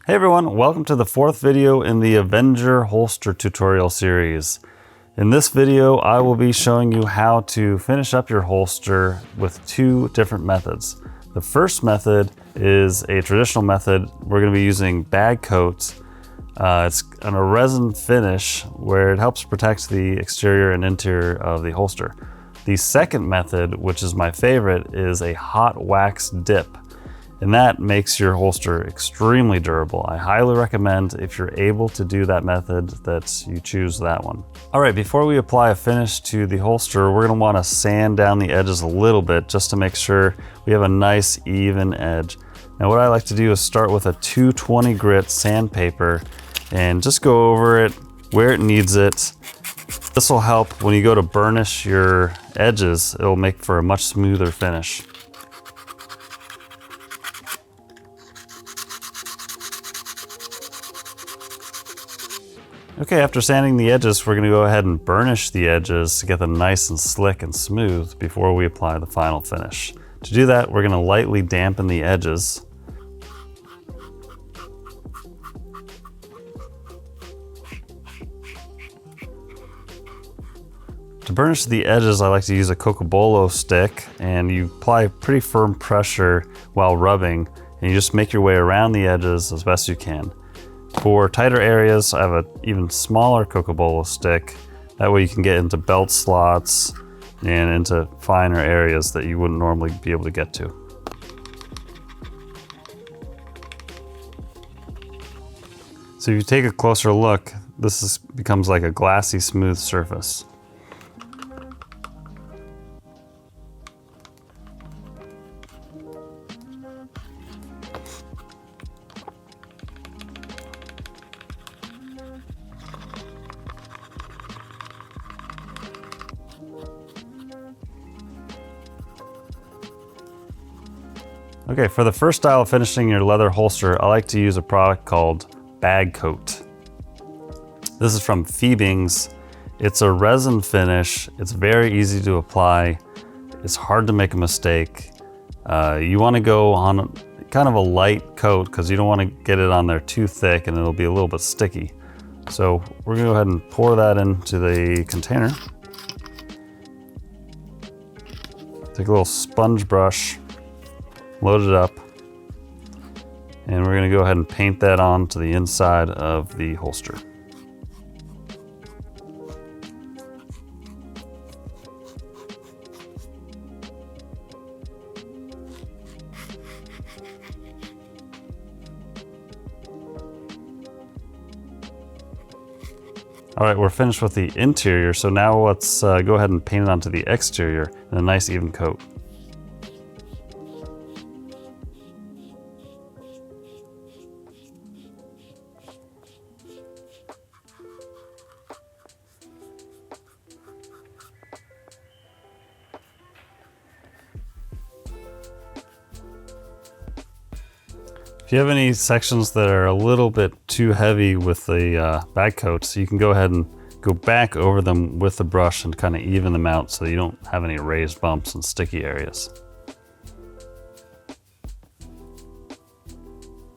Hey everyone, welcome to the fourth video in the Avenger holster tutorial series. In this video, I will be showing you how to finish up your holster with two different methods. The first method is a traditional method. We're going to be using bag coat. It's on a resin finish where it helps protect the exterior and interior of the holster. The second method, which is my favorite, is a hot wax dip. And that makes your holster extremely durable. I highly recommend, if you're able to do that method, that you choose that one. All right, before we apply a finish to the holster, we're gonna wanna sand down the edges a little bit just to make sure we have a nice even edge. Now what I like to do is start with a 220 grit sandpaper and just go over it where it needs it. This will help when you go to burnish your edges. It'll make for a much smoother finish. Okay, after sanding the edges, we're gonna go ahead and burnish the edges to get them nice and slick and smooth before we apply the final finish. To do that, we're gonna lightly dampen the edges. To burnish the edges, I like to use a cocobolo stick, and you apply pretty firm pressure while rubbing, and you just make your way around the edges as best you can. For tighter areas, I have an even smaller cocobolo stick. That way you can get into belt slots and into finer areas that you wouldn't normally be able to get to. So if you take a closer look, this becomes like a glassy smooth surface. Okay, for the first style of finishing your leather holster, I like to use a product called bag coat. This is from Phoebing's. It's a resin finish. It's very easy to apply. It's hard to make a mistake. You want to go on kind of a light coat because you don't want to get it on there too thick and it'll be a little bit sticky. So we're gonna go ahead and pour that into the container. Take a little sponge brush, load it up, and we're gonna go ahead and paint that on to the inside of the holster. All right, we're finished with the interior, so now let's go ahead and paint it onto the exterior in a nice even coat. If you have any sections that are a little bit too heavy with the bag coats, you can go ahead and go back over them with the brush and kind of even them out so you don't have any raised bumps and sticky areas.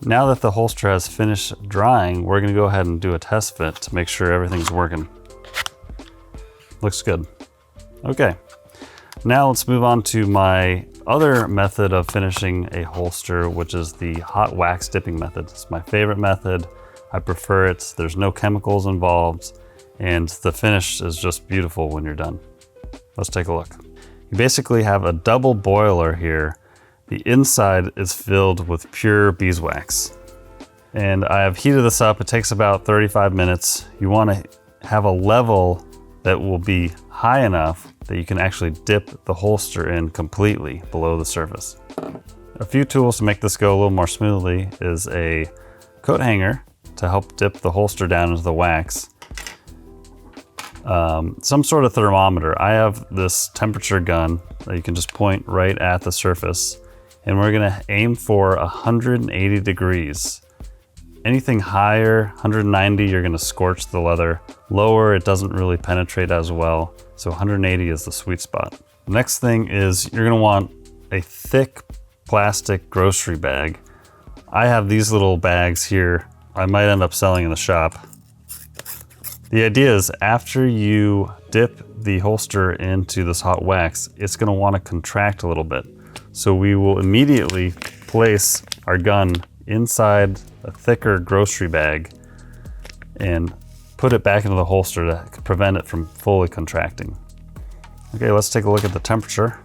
Now that the holster has finished drying, we're gonna go ahead and do a test fit to make sure everything's working. Looks good. Okay, now let's move on to my other method of finishing a holster, which is the hot wax dipping method. It's my favorite method. I prefer it. There's no chemicals involved, and the finish is just beautiful when you're done. Let's take a look. You basically have a double boiler here. The inside is filled with pure beeswax. And I have heated this up. It takes about 35 minutes. You want to have a level that will be high enough that you can actually dip the holster in completely below the surface. A few tools to make this go a little more smoothly is a coat hanger to help dip the holster down into the wax. Some sort of thermometer. I have this temperature gun that you can just point right at the surface, and we're gonna aim for 180 degrees. Anything higher, 190, you're gonna scorch the leather. Lower, it doesn't really penetrate as well. So 180 is the sweet spot. Next thing is you're gonna want a thick plastic grocery bag. I have these little bags here. I might end up selling in the shop. The idea is after you dip the holster into this hot wax, it's going to want to contract a little bit. So we will immediately place our gun inside a thicker grocery bag and put it back into the holster to prevent it from fully contracting. Okay, let's take a look at the temperature.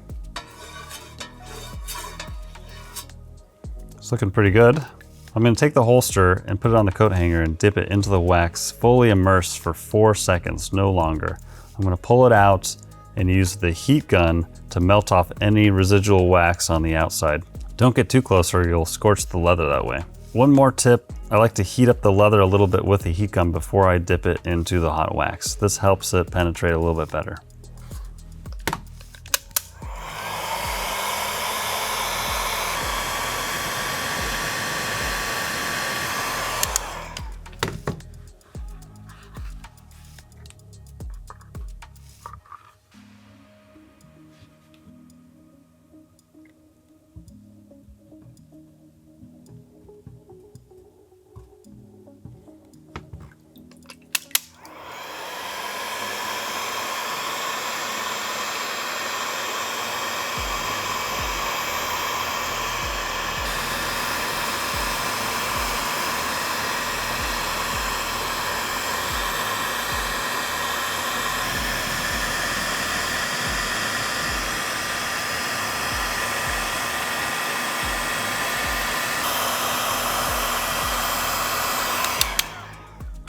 It's looking pretty good. I'm going to take the holster and put it on the coat hanger and dip it into the wax, fully immersed for 4 seconds, no longer. I'm going to pull it out and use the heat gun to melt off any residual wax on the outside. Don't get too close or you'll scorch the leather that way. One more tip, I like to heat up the leather a little bit with the heat gun before I dip it into the hot wax. This helps it penetrate a little bit better.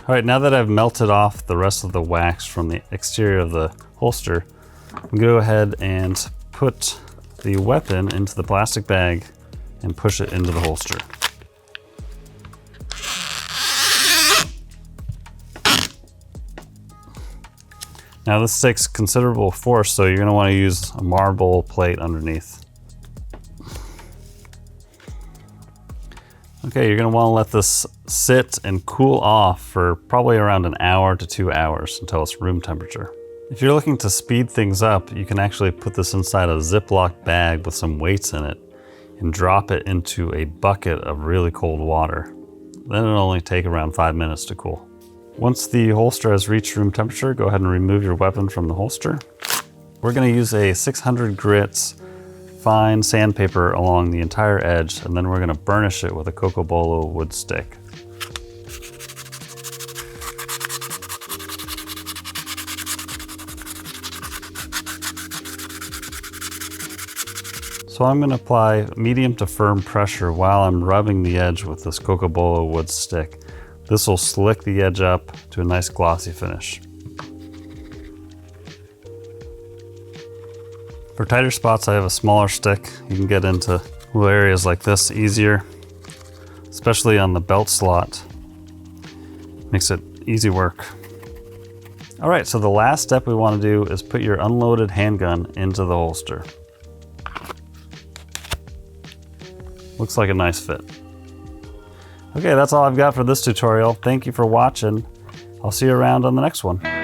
All right, now that I've melted off the rest of the wax from the exterior of the holster, I'm gonna go ahead and put the weapon into the plastic bag and push it into the holster. Now this takes considerable force, so you're gonna wanna use a marble plate underneath. Okay, you're gonna wanna let this sit and cool off for probably around an hour to 2 hours until it's room temperature. If you're looking to speed things up, you can actually put this inside a Ziploc bag with some weights in it and drop it into a bucket of really cold water. Then it'll only take around 5 minutes to cool. Once the holster has reached room temperature, go ahead and remove your weapon from the holster. We're gonna use a 600 grit fine sandpaper along the entire edge, and then we're gonna burnish it with a cocobolo wood stick. So I'm gonna apply medium to firm pressure while I'm rubbing the edge with this cocobolo wood stick. This will slick the edge up to a nice glossy finish. For tighter spots, I have a smaller stick. You can get into little areas like this easier, especially on the belt slot. Makes it easy work. All right, so the last step we want to do is put your unloaded handgun into the holster. Looks like a nice fit. Okay, that's all I've got for this tutorial. Thank you for watching. I'll see you around on the next one.